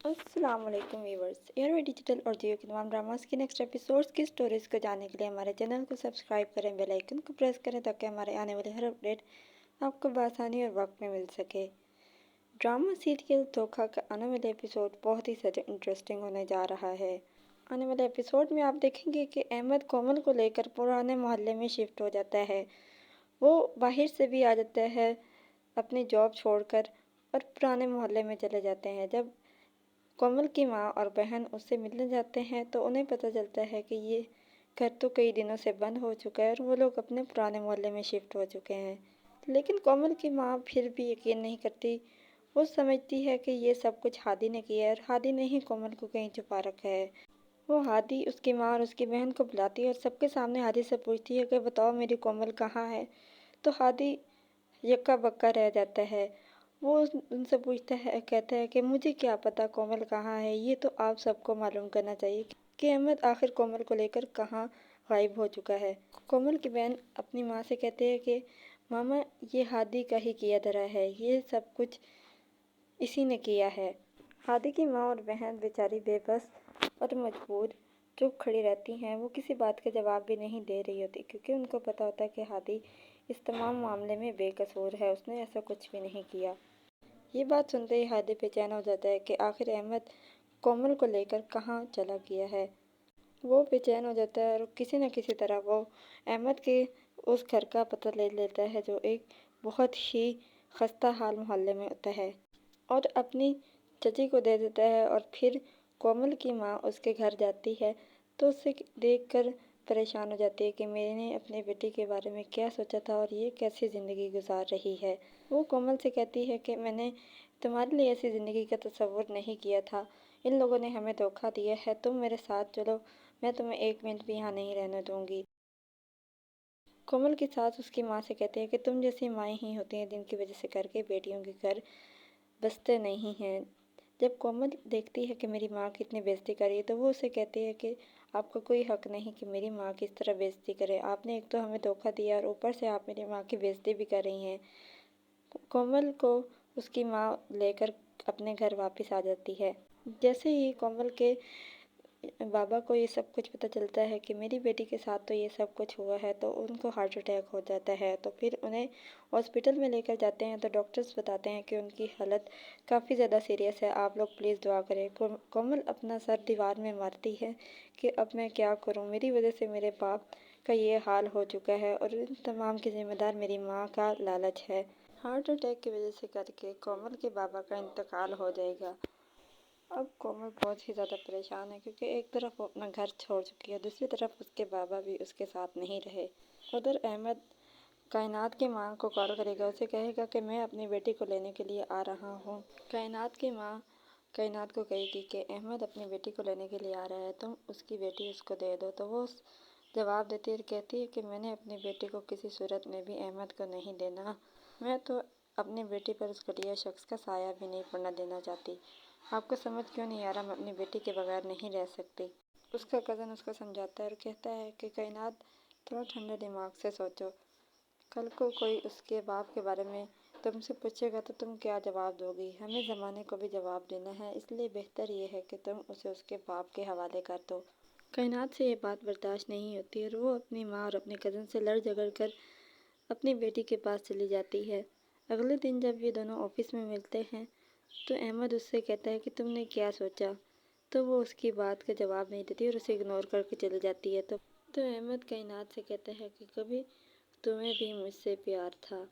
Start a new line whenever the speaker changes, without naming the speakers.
अस्सलाम वालेकुम viewers. Airway digital और जियो के तमाम ड्रामास की नेक्स्ट एपिसोड्स की स्टोरीज को जानने के लिए हमारे चैनल को सब्सक्राइब करें, बेल आइकन को प्रेस करें ताकि हमारे आने वाले हर अपडेट आपको बआसानी और वक्त में मिल सके। ड्रामा सीरियल धोखा का आने वाले एपिसोड बहुत ही ज़्यादा इंटरेस्टिंग होने जा रहा है। आने वाले एपिसोड में आप देखेंगे कि अहमद कोमल को लेकर पुराने मोहल्ले में शिफ्ट हो जाता है। वो बाहर से भी आ जाता है अपनी जॉब छोड़कर और पुराने मोहल्ले में चले जाते हैं। जब कोमल की माँ और बहन उससे मिलने जाते हैं तो उन्हें पता चलता है कि ये घर तो कई दिनों से बंद हो चुका है और वो लोग अपने पुराने मोहल्ले में शिफ्ट हो चुके हैं। लेकिन कोमल की माँ फिर भी यकीन नहीं करती। वो समझती है कि ये सब कुछ हादी ने किया है और हादी ने ही कोमल को कहीं छुपा रखा है। वो हादी, उसकी माँ और उसकी बहन को बुलाती है और सबके सामने हादी से पूछती है कि बताओ मेरी कोमल कहाँ है। तो हादी यक्का बक्का रह जाता है। वो उनसे पूछता है, कहता है कि मुझे क्या पता कोमल कहाँ है, ये तो आप सबको मालूम करना चाहिए कि अहमद आखिर कोमल को लेकर कहाँ गायब हो चुका है। कोमल की बहन अपनी माँ से कहती है कि मामा, ये हादी का ही किया धरा है, ये सब कुछ इसी ने किया है। हादी की माँ और बहन बेचारी बेबस और मजबूर चुप खड़ी रहती हैं। वो किसी बात का जवाब भी नहीं दे रही होती क्योंकि उनको पता होता है कि हादी इस तमाम मामले में बेकसूर है, उसने ऐसा कुछ भी नहीं किया। ये बात सुनते ही हादी बेचैन हो जाता है कि आखिर अहमद कोमल को लेकर कहाँ चला गया है। वो बेचैन हो जाता है और किसी न किसी तरह वो अहमद के उस घर का पता ले लेता है जो एक बहुत ही खस्ता हाल मोहल्ले में होता है और अपनी चची को दे देता है। और फिर कोमल की माँ उसके घर जाती है तो उसे देखकर परेशान हो जाती है कि मैंने अपने बेटी के बारे में क्या सोचा था और ये कैसी ज़िंदगी गुजार रही है। वो कोमल से कहती है कि मैंने तुम्हारे लिए ऐसी ज़िंदगी का तसव्वुर नहीं किया था। इन लोगों ने हमें धोखा दिया है, तुम मेरे साथ चलो, मैं तुम्हें एक मिनट भी यहाँ नहीं रहने दूंगी। कोमल की सास उसकी माँ से कहती है कि तुम जैसी माएँ ही होती हैं जिनकी वजह से घर के बेटियों के घर बसते नहीं हैं। जब कोमल देखती है कि मेरी माँ कितनी बेइज्जती कर रही है तो वो उसे कहती है कि आपका कोई हक नहीं कि मेरी माँ की इस तरह बेइज्जती करे। आपने एक तो हमें धोखा दिया और ऊपर से आप मेरी माँ की बेइज्जती भी कर रही हैं। कोमल को उसकी माँ लेकर अपने घर वापस आ जाती है। जैसे ही कोमल के बाबा को ये सब कुछ पता चलता है कि मेरी बेटी के साथ तो ये सब कुछ हुआ है तो उनको हार्ट अटैक हो जाता है। तो फिर उन्हें हॉस्पिटल में लेकर जाते हैं तो डॉक्टर्स बताते हैं कि उनकी हालत काफ़ी ज़्यादा सीरियस है, आप लोग प्लीज़ दुआ करें। कोमल अपना सर दीवार में मारती है कि अब मैं क्या करूं, मेरी वजह से मेरे बाप का ये हाल हो चुका है और इन तमाम की जिम्मेदार मेरी माँ का लालच है। हार्ट अटैक की वजह से करके कोमल के बाबा का इंतकाल हो जाएगा। अब कोमल बहुत ही ज़्यादा परेशान है क्योंकि एक तरफ वो अपना घर छोड़ चुकी है, दूसरी तरफ उसके बाबा भी उसके साथ नहीं रहे। उधर अहमद कायनात की माँ को कॉल करेगा, उसे कहेगा कि मैं अपनी बेटी को लेने के लिए आ रहा हूँ। कायनात की माँ कायनात को कहेगी कि अहमद अपनी बेटी को लेने के लिए आ रहा है, तुम उसकी बेटी उसको दे दो। तो वो जवाब देती है, कहती है कि मैंने अपनी बेटी को किसी सूरत में भी अहमद को नहीं देना। मैं तो अपनी बेटी पर उस घटिया शख्स का साया भी नहीं पड़ना देना चाहती। आपको समझ क्यों नहीं आ रहा, मैं अपनी बेटी के बगैर नहीं रह सकती। उसका कज़न उसको समझाता है और कहता है कि कायनात, थोड़ा ठंडे दिमाग से सोचो, कल को कोई उसके बाप के बारे में तुमसे पूछेगा तो तुम क्या जवाब दोगी। हमें ज़माने को भी जवाब देना है, इसलिए बेहतर ये है कि तुम उसे उसके बाप के हवाले कर दो। कायनात से ये बात बर्दाश्त नहीं होती और वो अपनी माँ और अपने कज़न से लड़ झगड़ कर अपनी बेटी के पास चली जाती है। अगले दिन जब ये दोनों ऑफिस में मिलते हैं तो अहमद उससे कहता है कि तुमने क्या सोचा। तो वो उसकी बात का जवाब नहीं देती और उसे इग्नोर करके चली जाती है। तो अहमद कायनात से कहता है कि कभी तुम्हें भी मुझसे प्यार था,